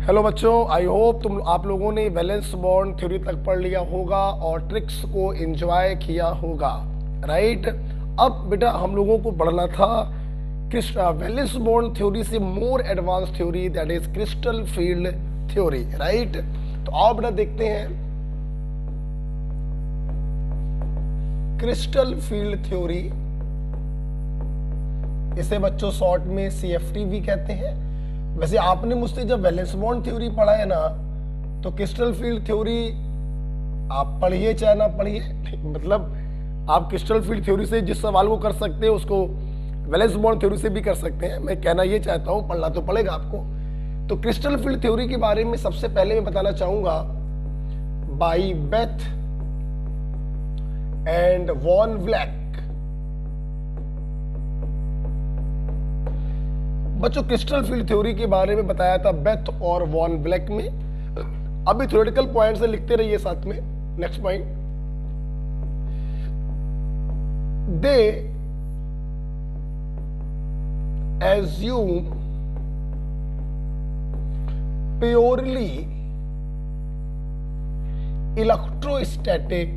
Hello बच्चों, I hope आप लोगों ने वैलेंस बॉन्ड थ्योरी तक पढ़ लिया होगा और ट्रिक्स को एंजॉय किया होगा, राइट। अब बेटा हम लोगों को पढ़ना था वैलेंस बॉन्ड थ्योरी से more advance theory, that is crystal field theory, right. तो आओ बेटा देखते हैं क्रिस्टल फील्ड थ्योरी। इसे बच्चों शॉर्ट में CFT भी कहते हैं। वैसे आपने मुझसे जब वैलेंस बॉन्ड थ्योरी पढ़ा है ना, तो क्रिस्टल फील्ड थ्योरी आप पढ़िए चाहे ना पढ़िए, मतलब आप क्रिस्टल फील्ड थ्योरी से जिस सवाल को कर सकते हैं उसको वैलेंस बॉन्ड थ्योरी से भी कर सकते हैं। मैं कहना ये चाहता हूं, पढ़ना तो पड़ेगा आपको। तो क्रिस्टल फील्ड थ्योरी के बारे में सबसे पहले मैं बताना चाहूंगा by Bethe and Van Vleck. बच्चों क्रिस्टल फील्ड थ्योरी के बारे में बताया था बेथ और वॉन ब्लैक में। अभी थ्योरेटिकल पॉइंट से लिखते रहिए साथ में। Next point, they assume purely electrostatic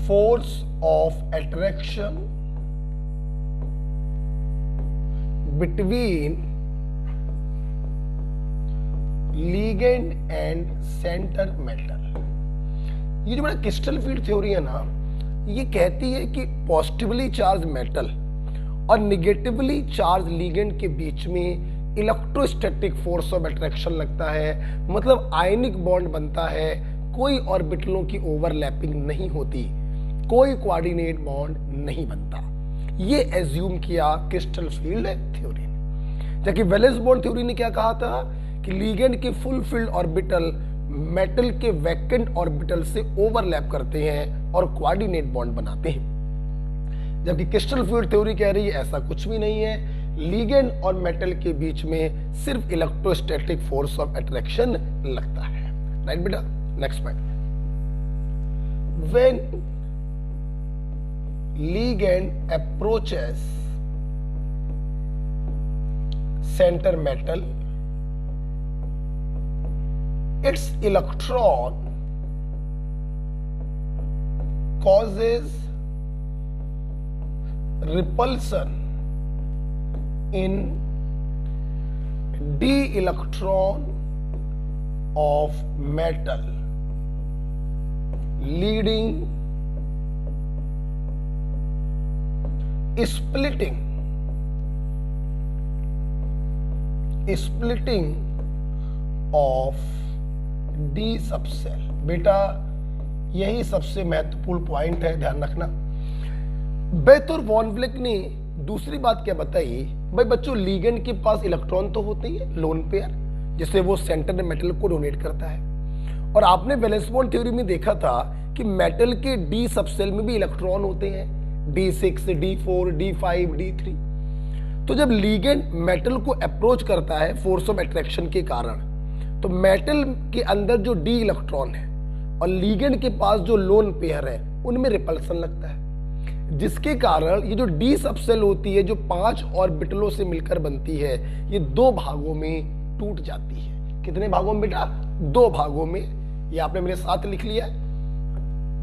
force of attraction between ligand and center metal। ये जो बड़ा क्रिस्टल फील्ड थ्योरी है ना, ये कहती है कि पॉजिटिवली चार्ज मेटल और निगेटिवली चार्ज लिगेंड के बीच में इलेक्ट्रोस्टैटिक फोर्स ऑफ अट्रैक्शन लगता है, मतलब आयनिक बॉन्ड बनता है। कोई ऑर्बिटलों की ओवरलैपिंग नहीं होती, कोई कोऑर्डिनेट बॉन्ड नहीं बनता। ये एज्यूम किया क्रिस्टल फील्ड थ्योरी ने। जबकि वैलेंस बॉन्ड थ्योरी ने क्या कहा था कि लिगेंड के फुल फील्ड ऑर्बिटल मेटल के वैकेंट ऑर्बिटल से ओवरलैप करते हैं और कोऑर्डिनेट बॉन्ड बनाते हैं। जबकि क्रिस्टल फील्ड थ्योरी कह रही है ऐसा कुछ भी नहीं है, लिगेंड और मेटल के बीच में सिर्फ इलेक्ट्रोस्टैटिक फोर्स ऑफ अट्रैक्शन लगता है, राइट बेटा। Next point, when ligand approaches center metal, its electron causes repulsion in d electron of metal, leading splitting of D subshell. बेटा यही सबसे महत्वपूर्ण पॉइंट है, ध्यान रखना। बेथ और वॉन ब्लैक ने दूसरी बात क्या बताई, भाई बच्चों लिगेंड के पास इलेक्ट्रॉन तो होते ही है, लोन पेयर, जिससे वो सेंटर मेटल को डोनेट करता है। और आपने वैलेंस बॉन्ड थ्योरी में देखा था कि मेटल के D सबसेल में भी इलेक्ट्रॉन होते हैं, D6, D4, D5, D3। तो जब लिगेंड मेटल को अप्रोच करता है फोर्स ऑफ अट्रैक्शन के कारण, तो मेटल के अंदर जो D इलेक्ट्रॉन है और लिगेंड के पास जो लोन पेयर है उनमें रिपल्सन लगता है, जिसके कारण ये जो D सबसेल होती है जो 5 ऑर्बिटलों से मिलकर बनती है, ये 2 भागों में टूट जाती है। कितने भागों में बेटा? 2 भागों में। ये आपने मेरे साथ लिख लिया है,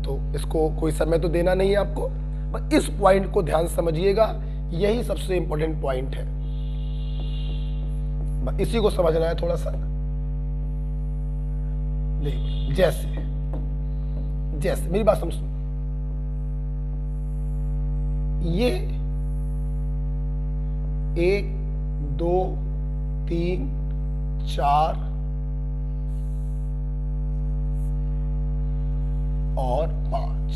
तो इसको कोई समय तो देना नहीं है आपको, इस पॉइंट को ध्यान समझिएगा, यही सबसे इंपॉर्टेंट पॉइंट है, इसी को समझना है थोड़ा सा। जैसे जैसे मेरी बात समझ, ये 1 2 3 4 और 5,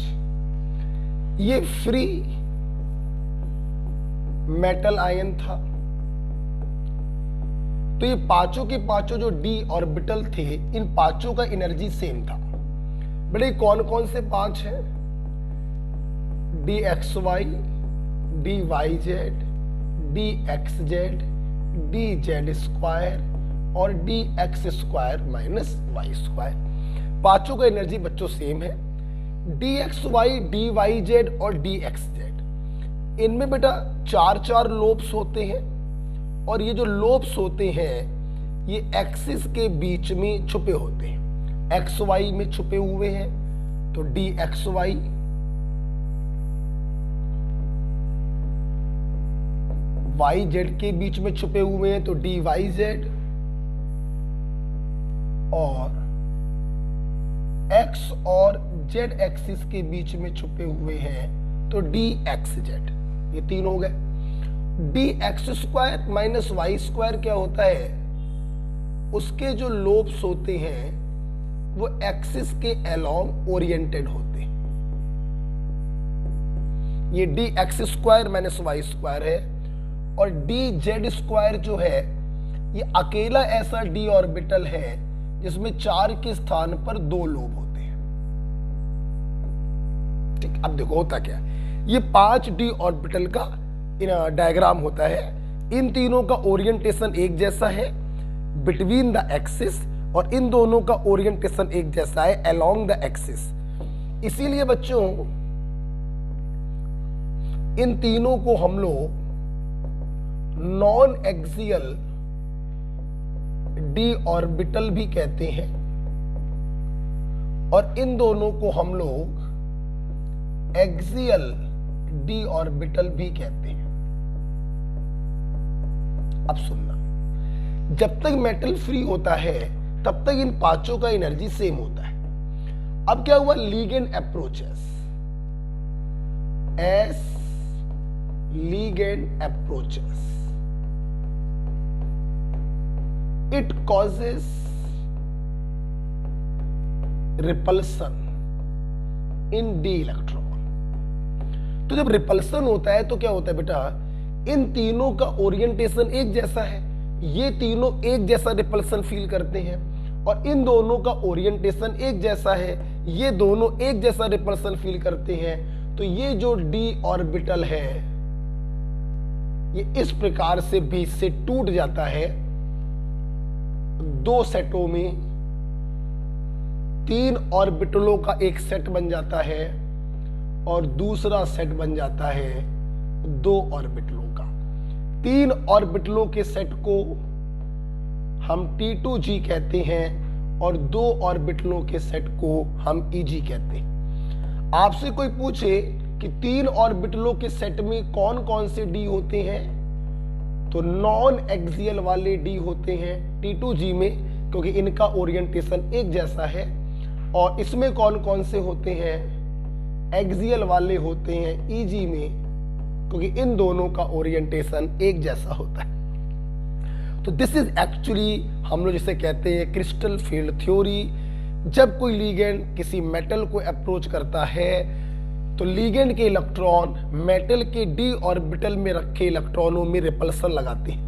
ये फ्री मेटल आयन था। तो ये पांचों के पांचों जो D ऑर्बिटल थे, इन पांचों का एनर्जी सेम था। बेटे कौन कौन से 5 हैं? DXY, DYZ, DXZ, DZ² और DX² माइनस Y²। पांचों का एनर्जी बच्चों सेम है। DXY, DYZ और DXZ इनमें बेटा 4 लोब्स होते हैं और ये जो लोब्स होते हैं ये एक्सिस के बीच में छुपे होते हैं, एक्स वाई में छुपे हुए हैं, तो d x y, y z के बीच में छुपे हुए हैं तो डी वाई जेड, और एक्स और जेड एक्सिस के बीच में छुपे हुए हैं तो डी एक्स जेड। ये तीन हो गए। D x square minus y square क्या होता है, उसके जो लोब्स होते हैं वो एक्सिस के अलोंग ओरिएंटेड होते हैं। ये d x square minus y square है, और डी जेड स्क्वायर जो है ये अकेला ऐसा डी ऑर्बिटल है जिसमें 4 के स्थान पर 2 लोब होते हैं। ठीक, अब देखो होता क्या, ये 5 डी ऑर्बिटल का डायग्राम होता है। इन तीनों का ओरिएंटेशन एक जैसा है बिटवीन द एक्सिस, और इन दोनों का ओरिएंटेशन एक जैसा है अलोंग द एक्सिस। इसीलिए बच्चों इन तीनों को हम लोग नॉन एक्सियल डी ऑर्बिटल भी कहते हैं, और इन दोनों को हम लोग एक्सियल डी ऑर्बिटल भी कहते हैं। अब सुनना, जब तक मेटल फ्री होता है तब तक इन पांचों का एनर्जी सेम होता है। अब क्या हुआ, ligand approaches, S ligand approaches, it causes repulsion in D electron. तो जब रिपल्सन होता है तो क्या होता है बेटा, इन तीनों का ओरिएंटेशन एक जैसा है, ये तीनों एक जैसा रिपल्सन फील करते हैं, और इन दोनों का ओरिएंटेशन एक जैसा है, ये दोनों एक जैसा रिपल्सन फील करते हैं। तो ये जो डी ऑर्बिटल है ये इस प्रकार से बीच से टूट जाता है 2 सेटों में, 3 ऑर्बिटलों का एक सेट बन जाता है और दूसरा सेट बन जाता है 2 ऑर्बिटलों का। 3 ऑर्बिटलों के सेट को हम T2G कहते हैं और 2 ऑर्बिटलों के सेट को हम EG कहते हैं। आपसे कोई पूछे कि 3 ऑर्बिटलों के सेट में कौन कौन से डी होते हैं, तो नॉन एक्सियल वाले डी होते हैं T2G में, क्योंकि इनका ओरिएंटेशन एक जैसा है। और इसमें कौन कौन से होते हैं, एक्सियल वाले होते हैं EG में, क्योंकि इन दोनों का ओरिएंटेशन एक जैसा होता है। तो दिस इज एक्चुअली हम लोग जिसे कहते हैं क्रिस्टल फील्ड थ्योरी। जब कोई लिगेंड किसी मेटल को अप्रोच करता है तो लिगेंड के इलेक्ट्रॉन मेटल के डी ऑर्बिटल में रखे इलेक्ट्रॉनों में रिपल्सन लगाते हैं।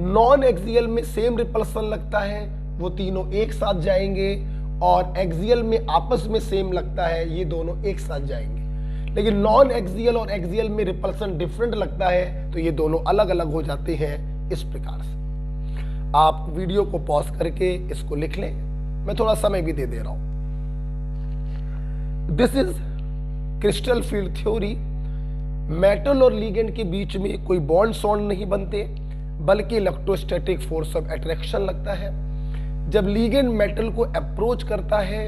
नॉन एक्सियल में सेम रिपल्सन लगता है, वो तीनों एक साथ जाएंगे, और एक्सियल में आपस में सेम लगता है, ये दोनों एक साथ जाएंगे। लेकिन नॉन एक्सियल और एक्सियल में रिपल्सन डिफरेंट लगता है, तो ये दोनों अलग अलग हो जाते हैं। इस प्रकार से आप वीडियो को पॉज करके इसको लिख लें, मैं थोड़ा समय भी दे रहा हूं। This is crystal field theory. Metal और लिगेंड के बीच में कोई बॉन्ड सॉन्ड नहीं बनते, बल्कि इलेक्ट्रोस्टैटिक फोर्स ऑफ अट्रैक्शन लगता है। जब लिगेंड मेटल को अप्रोच करता है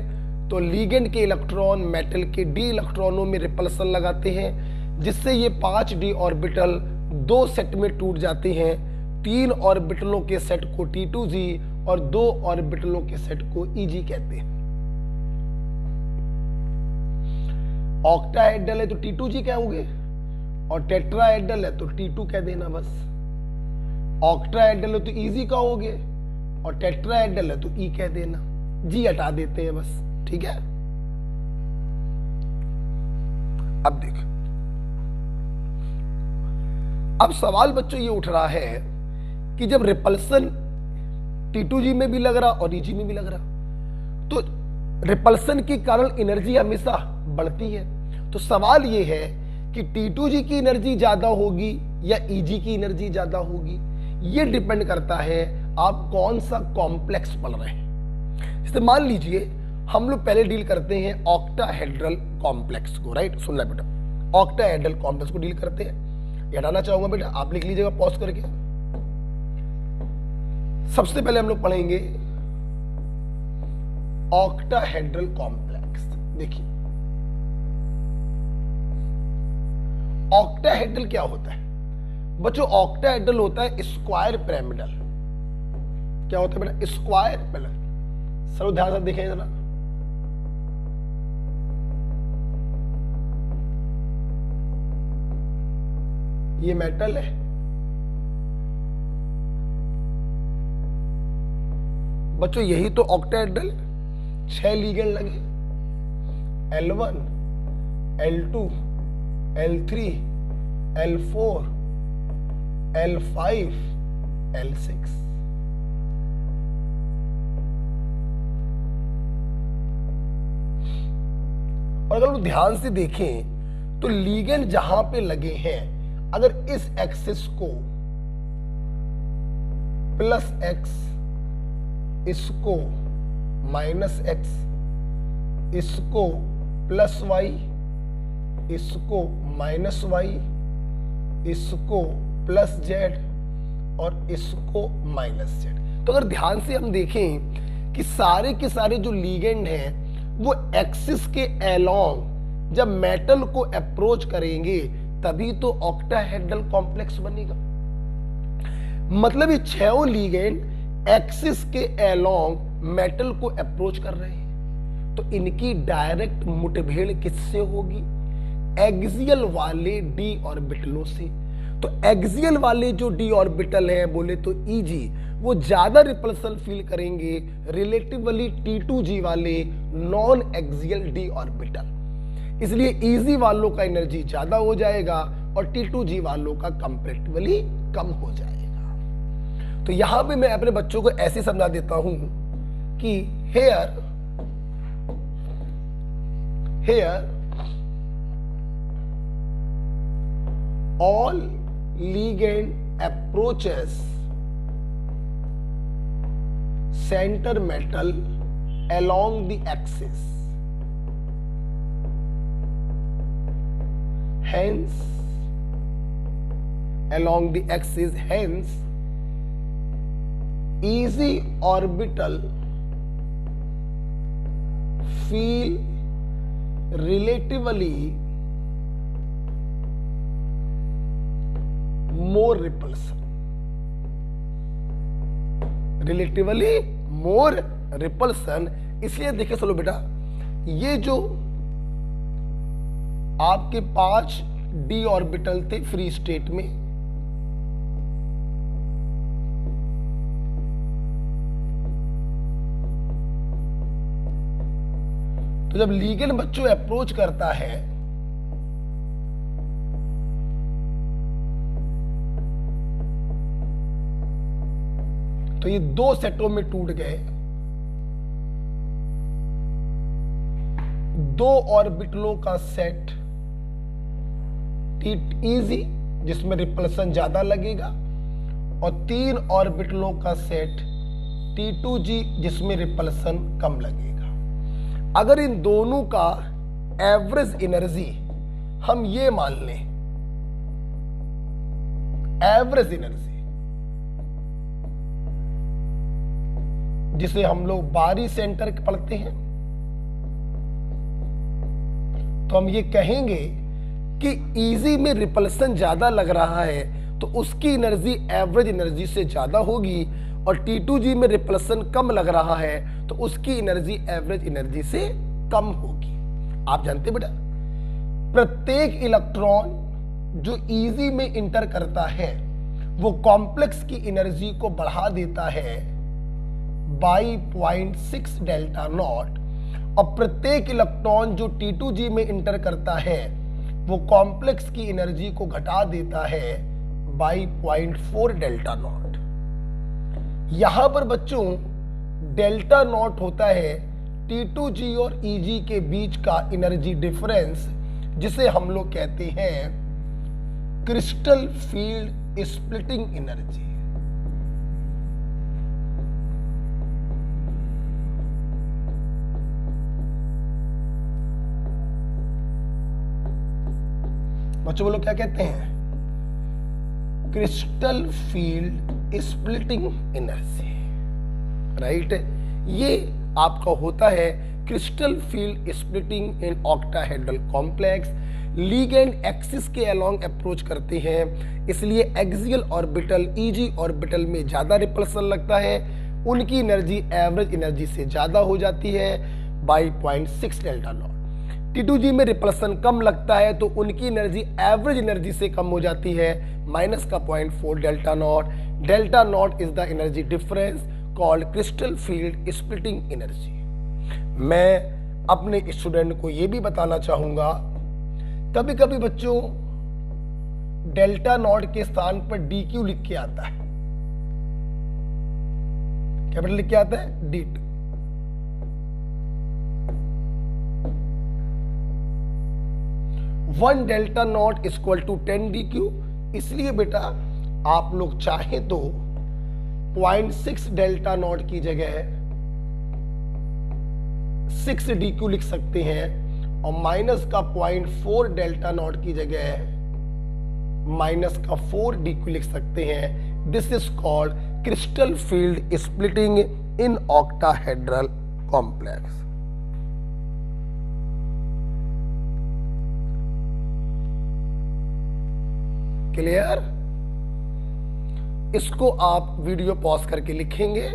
तो लिगेंड के इलेक्ट्रॉन मेटल के डी इलेक्ट्रॉनों में रिपल्सन लगाते हैं, जिससे ये 5 डी ऑर्बिटल 2 सेट में टूट जाते हैं। 3 ऑर्बिटलों के सेट को T2G और 2 ऑर्बिटलों के सेट को EG कहते हैं। ऑक्टाहेड्रल है तो T2G कहोगे, और टेट्राहेड्रल है तो T2 कह देना बस। ऑक्टाहेड्रल है तो EG कहोगे, और टेट्राहेड्रल है तो E कह देना, G हटा देते हैं बस। ठीक है, अब देख, अब सवाल बच्चों ये उठ रहा है कि जब रिपल्सन T2G में भी लग रहा और EG में भी लग रहा, तो रिपल्सन के कारण एनर्जी हमेशा बढ़ती है। तो सवाल ये है कि T2G की एनर्जी ज्यादा होगी या EG की एनर्जी ज्यादा होगी। ये डिपेंड करता है आप कौन सा कॉम्प्लेक्स पढ़ रहे हैं। जैसे मान लीजिए हम लोग पहले डील करते हैं ऑक्टाहेड्रल कॉम्प्लेक्स को, राइट। सुनना बेटा, ऑक्टाहेड्रल कॉम्प्लेक्स को डील करते हैं। ये हटाना चाहूंगा बेटा, आप लिख लीजिएगा पॉज करके। सबसे पहले हम लोग पढ़ेंगे ऑक्टाहेड्रल कॉम्प्लेक्स। देखिए ऑक्टाहेड्रल क्या होता है बच्चों? ऑक्टाहेड्रल होता है स्क्वायर पिरामिडल। क्या होता है बेटा? Square pyramidal. सब ध्यान से देखें जरा, ये मेटल है, बच्चों यही तो ऑक्टाहेड्रल। 6 लीगेंड लगे, L1 L2 L3 L4 L5 L6। और अगर हम ध्यान से देखें तो लीगेंड जहां पे लगे हैं, अगर इस एक्सिस को +x, इसको -x, इसको +y, इसको -y, इसको +z और इसको -z। तो अगर ध्यान से हम देखें कि सारे के सारे जो लीगेंड हैं वो एक्सिस के अलोंग जब मेटल को अप्रोच करेंगे तभी तो ऑक्टाहेड्रल कॉम्प्लेक्स बनेगा। मतलब ये 6 लीगेंड एक्सिस के अलोंग मेटल को अप्रोच कर रहे हैं, तो इनकी डायरेक्ट मुठभेड़ किससे होगी? एक्सियल वाले डी ऑर्बिटलों से। तो एक्सियल वाले जो डी ऑर्बिटल है बोले तो Eg, वो ज्यादा रिपल्सन फील करेंगे रिलेटिवली T2G वाले नॉन एक्सियल डी ऑर्बिटल। इसलिए Eg वालों का एनर्जी ज्यादा हो जाएगा और T2G वालों का कंपैरेटिवली कम हो जाएगा। तो यहां पे मैं अपने बच्चों को ऐसे समझा देता हूं कि hair all ligand approaches center metal along the axis, hence along the axis, hence easy orbital feel relatively more repulsion, relatively more repulsion. इसलिए देखिए चलो बेटा, ये जो आपके 5 डी ऑर्बिटल थे फ्री स्टेट में, तो जब लीगेंड बच्चों अप्रोच करता है तो ये 2 सेटों में टूट गए। 2 ऑर्बिटलों का सेट Easy जिसमें रिपल्सन ज्यादा लगेगा और 3 ऑर्बिटलों का सेट T2G जिसमें रिपल्सन कम लगेगा। अगर इन दोनों का एवरेज एनर्जी हम ये मान लें, एवरेज एनर्जी जिसे हम लोग बारी सेंटर पढ़ते हैं, तो हम ये कहेंगे कि Eg में रिपल्सन ज्यादा लग रहा है तो उसकी एनर्जी एवरेज एनर्जी से ज्यादा होगी, और T2G में रिपल्सन कम लग रहा है तो उसकी एनर्जी एवरेज एनर्जी से कम होगी। आप जानते बेटा, प्रत्येक इलेक्ट्रॉन जो Eg में इंटर करता है वो कॉम्प्लेक्स की एनर्जी को बढ़ा देता है बाई 0.6 डेल्टा नॉट, और प्रत्येक इलेक्ट्रॉन जो T2G में इंटर करता है वो कॉम्प्लेक्स की एनर्जी को घटा देता है बाई 0.4 डेल्टा नॉट। यहां पर बच्चों डेल्टा नॉट होता है T2G और Eg के बीच का एनर्जी डिफरेंस, जिसे हम लोग कहते हैं क्रिस्टल फील्ड स्प्लिटिंग एनर्जी। बच्चों बोलो क्या कहते हैं? Crystal field splitting energy, right. ये आपका होता है crystal field splitting in octahedral complex. Ligand axis के अलोंग अप्रोच करते हैं, इसलिए एक्सियल ऑर्बिटल ईजी ऑर्बिटल में ज्यादा रिपल्सन लगता है, उनकी एनर्जी एवरेज एनर्जी से ज्यादा हो जाती है बाई 0.6 डेल्टा नॉट। T2G में रिपल्सन कम लगता है तो उनकी एनर्जी एवरेज एनर्जी से कम हो जाती है माइनस का 0.4 delta not. Delta not is the energy difference called crystal field splitting energy. मैं अपने स्टूडेंट को यह भी बताना चाहूंगा, कभी कभी बच्चों डेल्टा नॉट के स्थान पर DQ लिख के आता है। क्या लिख के आता है? D2। One delta not equal to 10 DQ, इसलिए बेटा आप लोग चाहे तो 0.6 डेल्टा नॉट की जगह 6 DQ लिख सकते हैं और माइनस का 0.4 डेल्टा नॉट की जगह माइनस का 4 DQ लिख सकते हैं। This is called crystal field splitting in octahedral complex. Clear? इसको आप वीडियो पॉज करके लिखेंगे।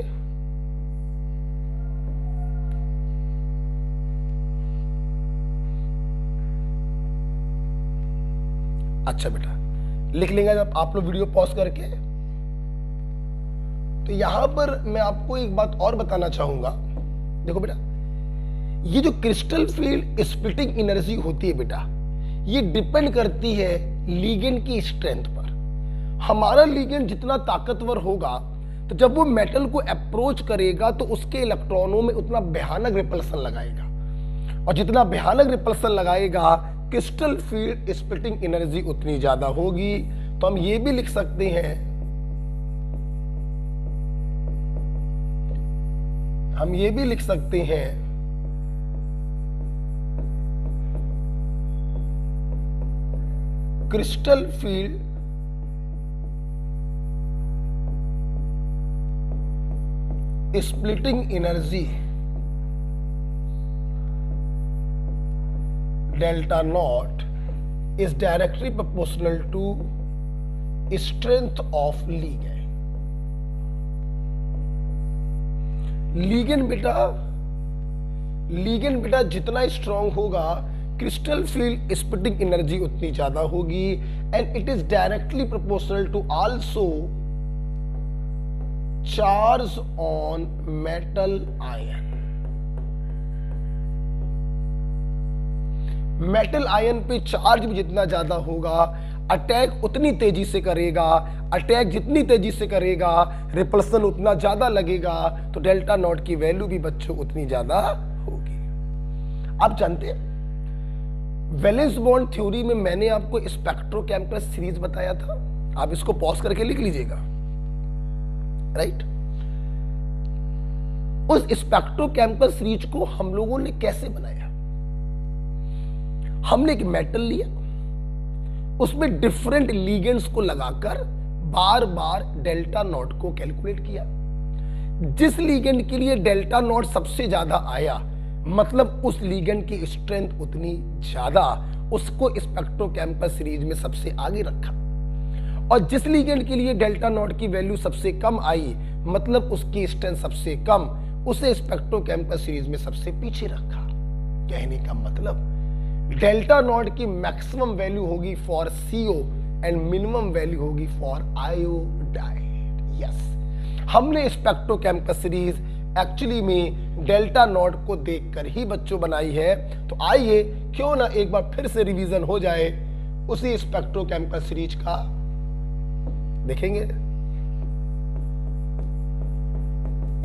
अच्छा बेटा, लिख लेंगे जब आप लोग वीडियो पॉज करके। तो यहां पर मैं आपको एक बात और बताना चाहूंगा। देखो बेटा, ये जो क्रिस्टल फील्ड स्प्लिटिंग एनर्जी होती है बेटा, ये डिपेंड करती है लिगेंड की स्ट्रेंथ पर। हमारा लिगेंड जितना ताकतवर होगा तो जब वो मेटल को अप्रोच करेगा तो उसके इलेक्ट्रॉनों में उतना भयानक रिपल्सन लगाएगा, और जितना भयानक रिपल्सन लगाएगा क्रिस्टल फील्ड स्प्लिटिंग एनर्जी उतनी ज्यादा होगी। तो हम ये भी लिख सकते हैं, हम ये भी लिख सकते हैं crystal field splitting energy delta not is directly proportional to strength of ligand. ligand बेटा जितना स्ट्रॉन्ग होगा क्रिस्टल फील्ड स्प्लिटिंग एनर्जी उतनी ज्यादा होगी, and it is directly proportional to also charge on metal ion. Metal ion पे charge भी जितना ज्यादा होगा अटैक उतनी तेजी से करेगा, अटैक जितनी तेजी से करेगा रिपल्सन उतना ज्यादा लगेगा, तो डेल्टा नॉट की वैल्यू भी बच्चों उतनी ज्यादा होगी। आप जानते हैं वैलेंस बॉन्ड थ्योरी में मैंने आपको स्पेक्ट्रोकेमिकल सीरीज बताया था, आप इसको पॉज करके लिख लीजिएगा, राइट। उस स्पेक्ट्रोकेमिकल सीरीज को हम लोगों ने कैसे बनाया? हमने एक मेटल लिया, उसमें डिफरेंट लिगेंड्स को लगाकर बार बार डेल्टा नॉट को कैलकुलेट किया। जिस लिगेंड के लिए डेल्टा नॉट सबसे ज्यादा आया, मतलब उस लिगेंड की स्ट्रेंथ उतनी ज्यादा, उसको स्पेक्ट्रोकेमिकल सीरीज में सबसे आगे रखा। और जिस लिगेंड के लिए डेल्टा नॉट की वैल्यू सबसे कम आई, मतलब उसकी स्ट्रेंथ सबसे कम, उसे स्पेक्ट्रोकेमिकल सीरीज में सबसे पीछे रखा। कहने का मतलब डेल्टा नॉट की मैक्सिमम वैल्यू होगी for CO and minimum value होगी फॉर आयोडाइड। यस, हमने स्पेक्ट्रोकेमिकल सीरीज एक्चुअली में डेल्टा नॉट को देखकर ही बच्चों बनाई है। तो आइए क्यों ना एक बार फिर से रिवीजन हो जाए उसी स्पेक्ट्रोकेमिकल सीरीज का, देखेंगे।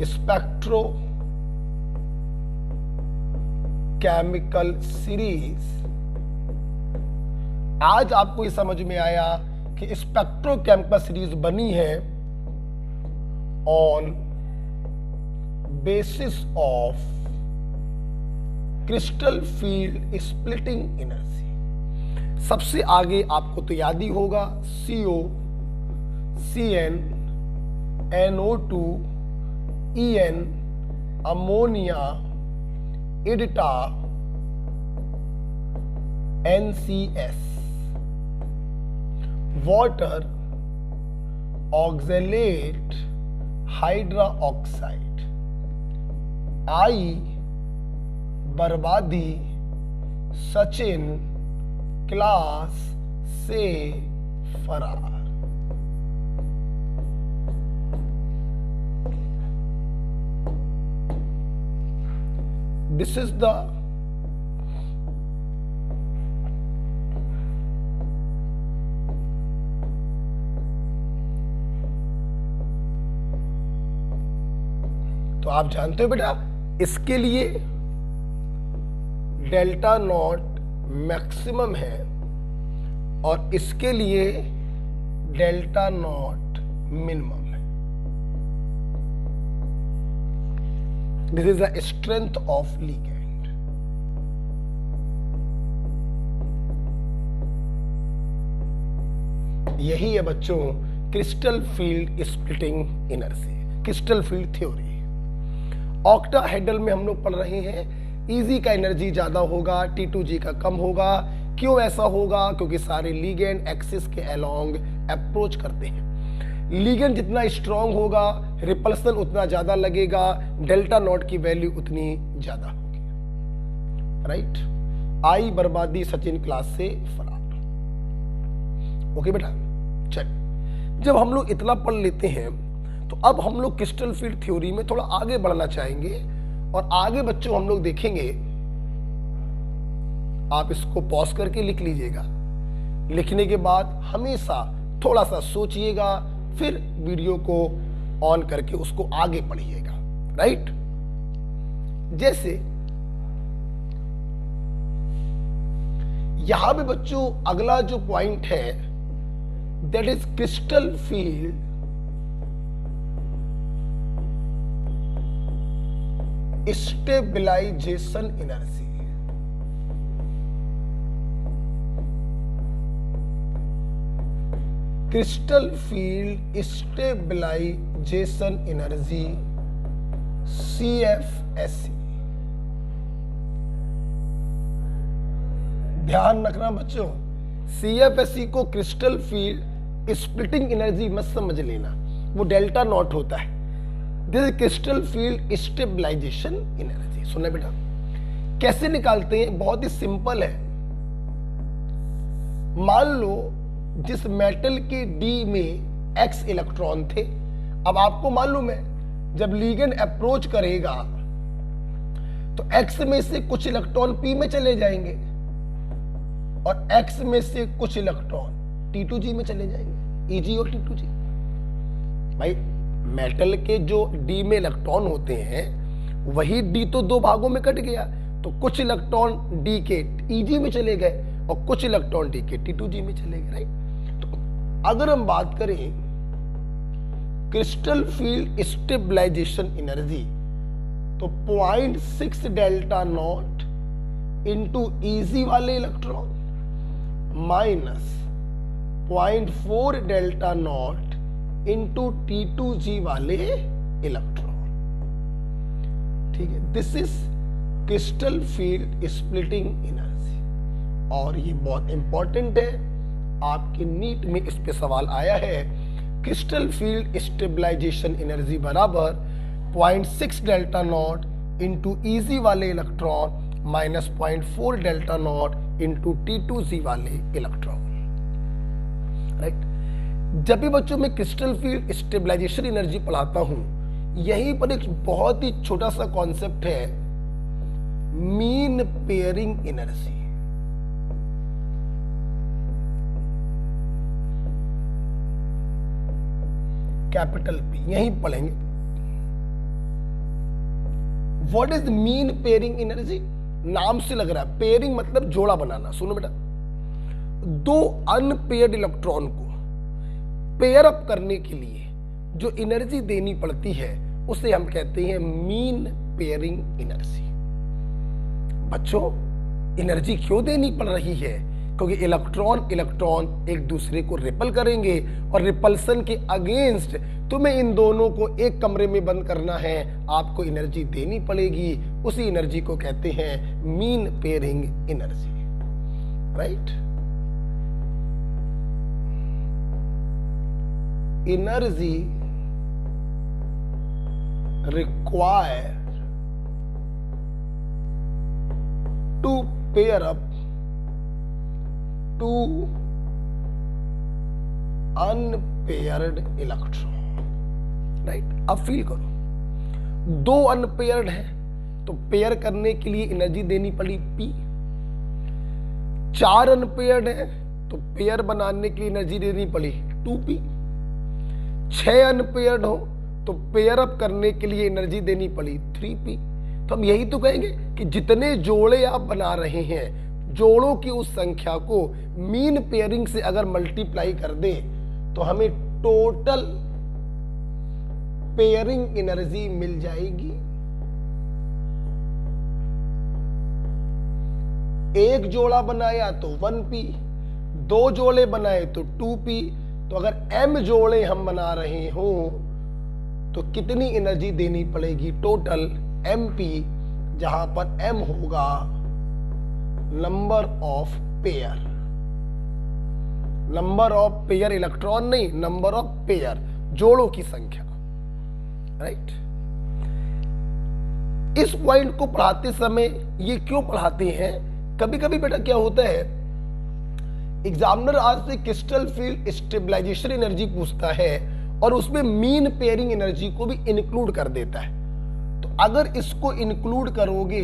स्पेक्ट्रोकेमिकल सीरीज, आज आपको ये समझ में आया कि स्पेक्ट्रोकेमिकल सीरीज बनी है on basis of crystal field splitting energy. सबसे आगे आपको तो याद ही होगा CO, CN, NO2, EN, ammonia, EDTA, NCS, water, oxalate, hydroxide, I, बर्बादी, सचिन, क्लास से फरार। दिस इज द तो आप जानते हो बेटा, इसके लिए डेल्टा नॉट मैक्सिमम है और इसके लिए डेल्टा नॉट मिनिमम है। This is the strength of ligand. यही है बच्चों crystal field splitting energy, crystal field theory. Octahedral में हम लोग पढ़ रहे हैं, Eg का एनर्जी ज्यादा होगा, T2G का कम होगा। क्यों ऐसा होगा? क्योंकि सारे लिगेंड एक्सिस के अलोंग अप्रोच करते हैं। लिगेंड जितना स्ट्रांग होगा, रिपल्सन उतना ज्यादा लगेगा, डेल्टा नॉट की वैल्यू उतनी ज्यादा होगी। राइट? आई, बर्बादी, सचिन, क्लास से फरार। ओके बेटा, चल। जब हम लोग इतना पढ़ लेते हैं तो अब हम लोग क्रिस्टल फील्ड थ्योरी में थोड़ा आगे बढ़ना चाहेंगे और आगे बच्चों हम लोग देखेंगे। आप इसको पॉज करके लिख लीजिएगा। लिखने के बाद हमेशा थोड़ा सा सोचिएगा, फिर वीडियो को ऑन करके उसको आगे पढ़िएगा। राइट? जैसे यहां पे बच्चों अगला जो पॉइंट है that is crystal field stabilization energy. Crystal field stabilization energy CFSE। ध्यान रखना बच्चों, CFSE को क्रिस्टल फील्ड स्प्लिटिंग एनर्जी मत समझ लेना, वो डेल्टा नॉट होता है। This is crystal field stabilization energy. सुनना बेटा, कैसे निकालते हैं? बहुत ही सिंपल है। मान लो जिस मेटल के D में X इलेक्ट्रॉन थे, अब आपको मालूम है जब लिगेंड अप्रोच करेगा तो X में से कुछ इलेक्ट्रॉन P में चले जाएंगे और X में से कुछ इलेक्ट्रॉन T2G में चले जाएंगे। Eg और T2G। भाई मेटल के जो D में इलेक्ट्रॉन होते हैं वही D तो दो भागों में कट गया, तो कुछ इलेक्ट्रॉन D के Eg में चले गए और कुछ इलेक्ट्रॉन D के T2G में चले गए। राइट? तो अगर हम बात करें क्रिस्टल फील्ड स्टेबलाइजेशन एनर्जी तो 0.6 डेल्टा नॉट इंटू Eg वाले electron minus 0.4 delta not into T2G वाले इलेक्ट्रॉन। ठीक है, this is crystal field splitting energy और ये बहुत इंपॉर्टेंट है। आपके नीट में इस पे सवाल आया है। क्रिस्टल फील्ड स्टेबलाइजेशन एनर्जी बराबर 0.6 डेल्टा नॉट इंटू Eg वाले electron minus 0.4 delta not into T2G वाले इलेक्ट्रॉन। राइट? जब भी बच्चों में क्रिस्टल फील्ड स्टेबलाइजेशन एनर्जी पढ़ाता हूं, यहीं पर एक बहुत ही छोटा सा कॉन्सेप्ट है, mean pairing energy. Capital P यहीं पढ़ेंगे। What is mean pairing energy? नाम से लग रहा है, पेयरिंग मतलब जोड़ा बनाना। सुनो बेटा, दो अनपेयर्ड इलेक्ट्रॉन को पेयर अप करने के लिए जो एनर्जी देनी पड़ती है उसे हम कहते हैं मीन पेयरिंग एनर्जी। बच्चों, एनर्जी क्यों देनी पड़ रही है? क्योंकि इलेक्ट्रॉन इलेक्ट्रॉन एक दूसरे को रिपल करेंगे और रिपल्सन के अगेंस्ट तुम्हें इन दोनों को एक कमरे में बंद करना है, आपको एनर्जी देनी पड़ेगी। उसी एनर्जी को कहते हैं mean pairing energy, right. Energy required to pair up two unpaired electron, right। अब फील करो, दो अनपेयर्ड है तो पेयर करने के लिए एनर्जी देनी पड़ी P। चार अनपेयर्ड है तो पेयर बनाने के लिए एनर्जी देनी पड़ी 2P। 6 अनपेयर्ड हो तो पेयर अप करने के लिए एनर्जी देनी पड़ी 3P। तो हम यही तो कहेंगे कि जितने जोड़े आप बना रहे हैं, जोड़ों की उस संख्या को मीन पेयरिंग से अगर मल्टीप्लाई कर दे तो हमें टोटल पेयरिंग एनर्जी मिल जाएगी। एक जोड़ा बनाया तो 1P, 2 जोड़े बनाए तो 2P। तो अगर m जोड़े हम बना रहे हो तो कितनी एनर्जी देनी पड़ेगी टोटल MP, जहां पर m होगा number of pair, number of pair electron नहीं, नंबर ऑफ पेयर जोड़ों की संख्या, राइट। इस पॉइंट को पढ़ाते समय ये क्यों पढ़ाते हैं, कभी कभी बेटा क्या होता है, एग्जामिनर आज से क्रिस्टल फील्ड स्टेबलाइजेशन एनर्जी पूछता है और उसमें मीन पेयरिंग एनर्जी को भी इंक्लूड कर देता है। तो अगर इसको इंक्लूड करोगे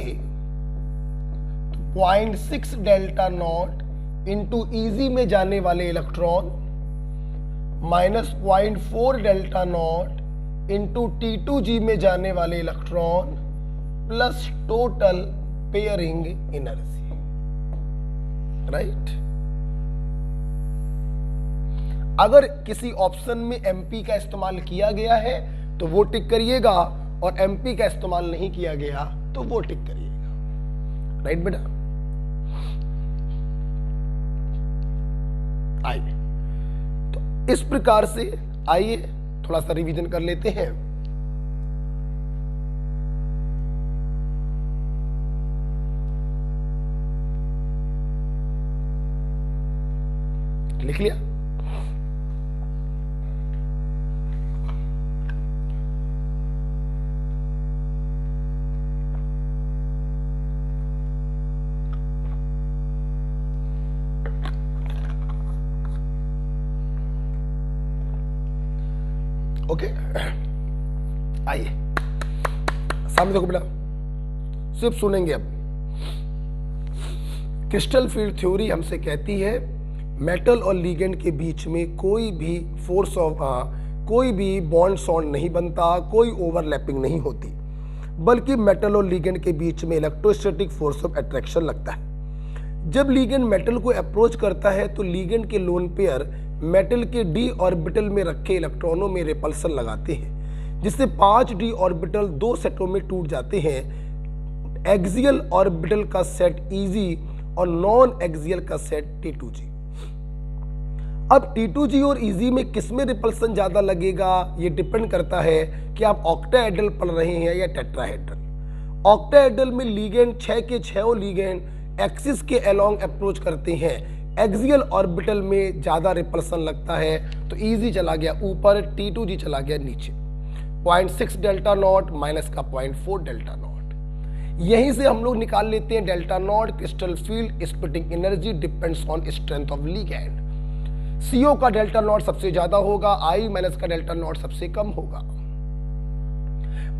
तो 0.6 डेल्टा नॉट इंटू ईजी में जाने वाले electron minus 0.4 delta not into T2G में जाने वाले electron plus total pairing energy, right. अगर किसी ऑप्शन में MP का इस्तेमाल किया गया है तो वो टिक करिएगा, और MP का इस्तेमाल नहीं किया गया तो वो टिक करिएगा, राइट बेटा। आइए तो इस प्रकार से आइए थोड़ा सा रिवीजन कर लेते हैं। लिख लिया? ओके, आइए सामने देखो बेटा, सिर्फ सुनेंगे अब। क्रिस्टल फील्ड थ्योरी हमसे कहती है मेटल और लिगेंड के बीच में कोई भी फोर्स ऑफ कोई भी बॉन्ड सॉन्ड नहीं बनता, कोई ओवरलैपिंग नहीं होती, बल्कि मेटल और लिगेंड के बीच में इलेक्ट्रोस्टैटिक फोर्स ऑफ अट्रैक्शन लगता है। जब लिगेंड मेटल को अप्रोच करता है तो लिगेंड के लोन पेयर मेटल के d ऑर्बिटल में रखे इलेक्ट्रॉनों में रिपल्सन लगाते हैं, जिससे 5d ऑर्बिटल 2 सेटों में टूट जाते हैं, एक्सियल ऑर्बिटल का सेट Eg और नॉन एक्सियल का सेट T2G। अब T2G और Eg में किसमें रिपल्सन ज्यादा लगेगा, ये डिपेंड करता है कि आप ऑक्टाहेड्रल पढ़ रहे हैं या टेट्राहेड्रल। ऑक्टाहेड्रल में लिगेंड 6 के 6 लिगेंड एक्सिस के अलोंग अप्रोच करते हैं, एक्सियल ऑर्बिटल में ज्यादा रिपल्सन लगता है, तो Eg चला गया ऊपर, T2G चला गया नीचे। 0.6 डेल्टा नॉट माइनस का 0.4 डेल्टा नॉट, यहीं से हम लोग निकाल लेते हैं delta not crystal field splitting energy depends on strength of ligand. CO का डेल्टा नॉट सबसे ज्यादा होगा, I माइनस का डेल्टा नॉट सबसे कम होगा।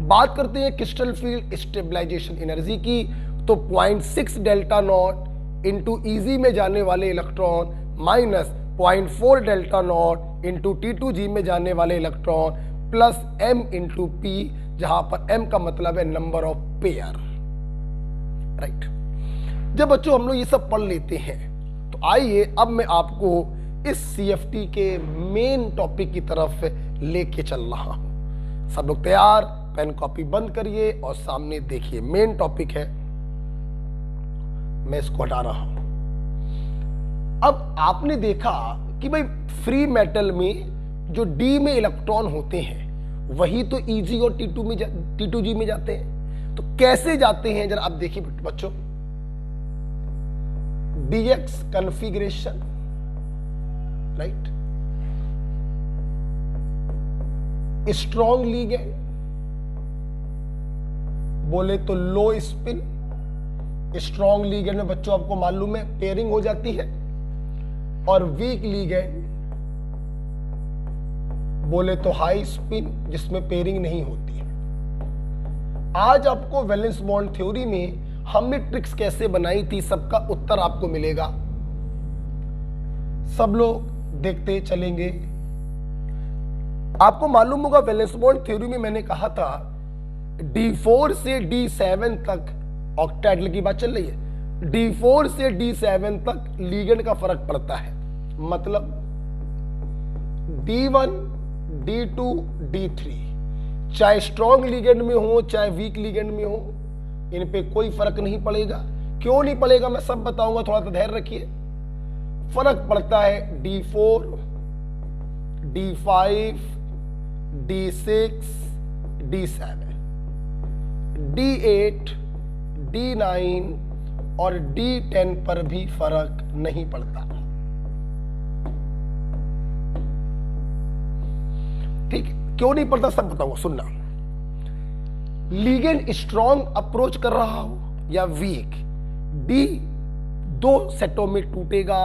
बात करते हैं क्रिस्टल फील्ड स्टेबलाइजेशन एनर्जी की, तो 0.6 डेल्टा नॉट इंटू Eg में जाने वाले electron minus 0.4 delta not into T2G में जाने वाले electron plus M into P, जहां पर M का मतलब है नंबर ऑफ पेयर, राइट। जब बच्चों हम लोग ये सब पढ़ लेते हैं तो आइए अब मैं आपको इस CFT के मेन टॉपिक की तरफ लेके चल रहा हूं। सब लोग तैयार, पेन कॉपी बंद करिए और सामने देखिए, मेन टॉपिक है, मैं इसको हटा रहा हूं। अब आपने देखा कि भाई फ्री मेटल में जो डी में इलेक्ट्रॉन होते हैं वही तो Eg और T2G में जाते हैं। तो कैसे जाते हैं जरा आप देखिए बच्चों, DX configuration, right, strong ligand, बोले तो लो स्पिन। स्ट्रॉन्ग लिगेंड में बच्चों आपको मालूम है पेयरिंग हो जाती है, और वीक लिगेंड बोले तो हाई स्पिन जिसमें पेयरिंग नहीं होती है। आज आपको वैलेंस बॉन्ड थ्योरी में हमने ट्रिक्स कैसे बनाई थी सबका उत्तर आपको मिलेगा, सब लोग देखते चलेंगे। आपको मालूम होगा वैलेंस बॉन्ड थ्योरी में मैंने कहा था D4 से D7 तक ऑक्टेट की बात चल रही है, D4 से D7 तक लिगेंड का फर्क पड़ता है। मतलब D1, D2, D3 चाहे स्ट्रॉन्ग लिगेंड में हो चाहे वीक लिगेंड में हो, इन पे कोई फर्क नहीं पड़ेगा। क्यों नहीं पड़ेगा मैं सब बताऊंगा, थोड़ा सा धैर्य रखिए। फर्क पड़ता है D4, D5, D6, D7, D8, D9 और D10 पर भी फर्क नहीं पड़ता। ठीक है, क्यों नहीं पड़ता सब बताऊंगा, सुनना। लिगेंड स्ट्रॉन्ग अप्रोच कर रहा हो या वीक, डी दो सेटों में टूटेगा,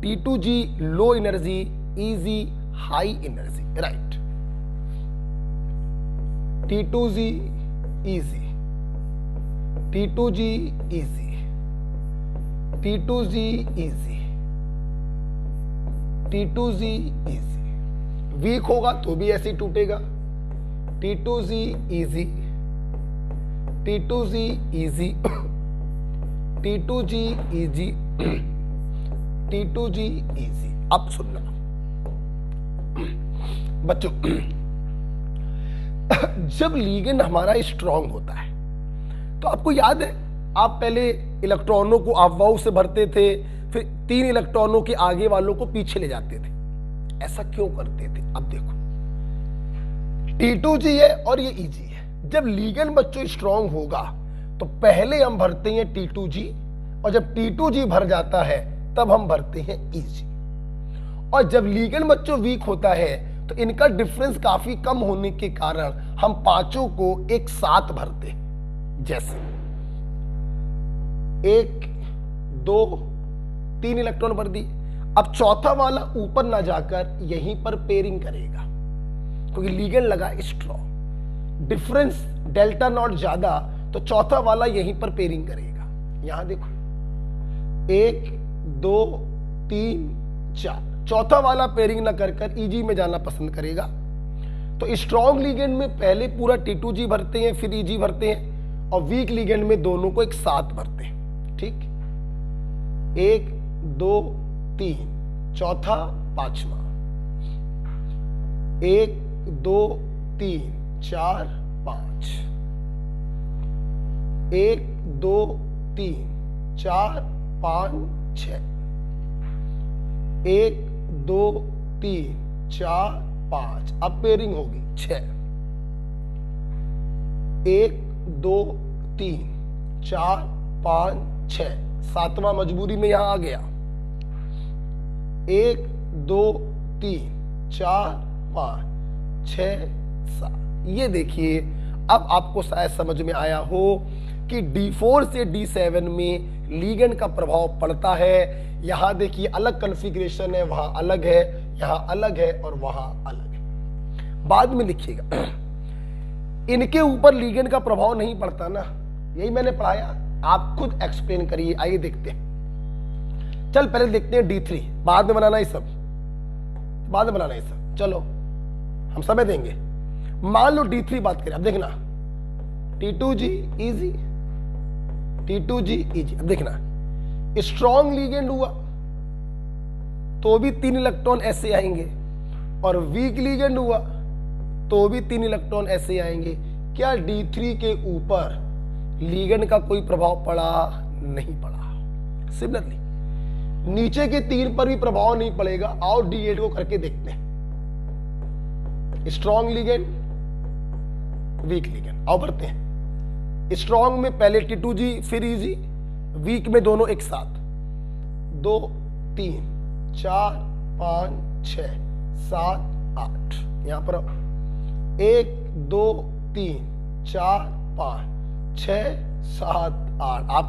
T2G low energy, Eg high energy, right. T2G easy, T2G easy, T2G easy, T2G easy। Weak होगा तो भी ऐसे ही टूटेगा, T2G easy, T2G easy, T2G easy, T2G easy। अब सुनना बच्चों, जब लिगेंड हमारा स्ट्रांग होता है तो आपको याद है आप पहले इलेक्ट्रॉनों को अफवाह से भरते थे, फिर 3 इलेक्ट्रॉनों के आगे वालों को पीछे ले जाते थे। ऐसा क्यों करते थे? अब देखो T2G है और ये Eg है। जब लिगेंड बच्चों स्ट्रांग होगा तो पहले हम भरते हैं T2G, और जब T2G भर जाता है तब हम भरते हैं Eg। और जब लिगेंड बच्चों वीक होता है तो इनका डिफरेंस काफी कम होने के कारण हम पांचों को एक साथ भरते हैं। जैसे 1, 2, 3 इलेक्ट्रॉन भर दी। अब चौथा वाला ऊपर ना जाकर यहीं पर पेयरिंग करेगा क्योंकि लिगेंड लगा स्ट्रॉन्ग, डिफरेंस डेल्टा नॉट ज्यादा, तो चौथा वाला यहीं पर पेयरिंग करेगा। यहां देखो 1, 2, 3, 4, चौथा वाला पेयरिंग ना कर Eg में जाना पसंद करेगा। तो स्ट्रॉन्ग लिगेंड में पहले पूरा T2G भरते हैं, फिर Eg भरते हैं, और वीक लिगेंड में दोनों को एक साथ भरते हैं। ठीक, 1, 2, 3, चौथा, पांचवा, 1, 2, 3, 4, 5, 1, 2, 3, 4, 5, 6, 1, 2, 3, 4, 5, अब पेयरिंग होगी 6, 1, 2, 3, 4, 5, 6, सातवां मजबूरी में यहां आ गया, 1, 2, 3, 4, 5, 6, 7। ये देखिए अब आपको शायद समझ में आया हो कि D4 से D7 में लिगेंड का प्रभाव पड़ता है। यहां देखिए अलग कॉन्फ़िगरेशन है, वहां अलग है, यहां अलग है और वहां अलग है। बाद में लिखिएगा इनके ऊपर लिगेंड का प्रभाव नहीं पड़ता ना, यही मैंने पढ़ाया, आप खुद एक्सप्लेन करिए। आइए देखते हैं। चल पहले देखते हैं D3, बाद में बनाना ये सब, बाद में बनाना ये सब, चलो हम समय देंगे। मान लो D3 बात करें, अब देखना T2G easy, T2G easy। अब देखना स्ट्रॉन्ग लिगेंड हुआ तो भी 3 इलेक्ट्रॉन ऐसे आएंगे, और वीक लिगेंड हुआ तो भी 3 इलेक्ट्रॉन ऐसे आएंगे। क्या D3 के ऊपर लिगेंड का कोई प्रभाव पड़ा? नहीं पड़ा। सिमिलरली नीचे के 3 पर भी प्रभाव नहीं पड़ेगा। आओ D8 को करके देखते हैं। Strong ligand, week ligand. आओ बढ़ते हैं। स्ट्रॉन्ग में पहले T2G फिर EG, वीक में दोनों एक साथ। 2 3 4 5 6 7 8। यहां पर 1 2 3 4 5 6 7 8। आप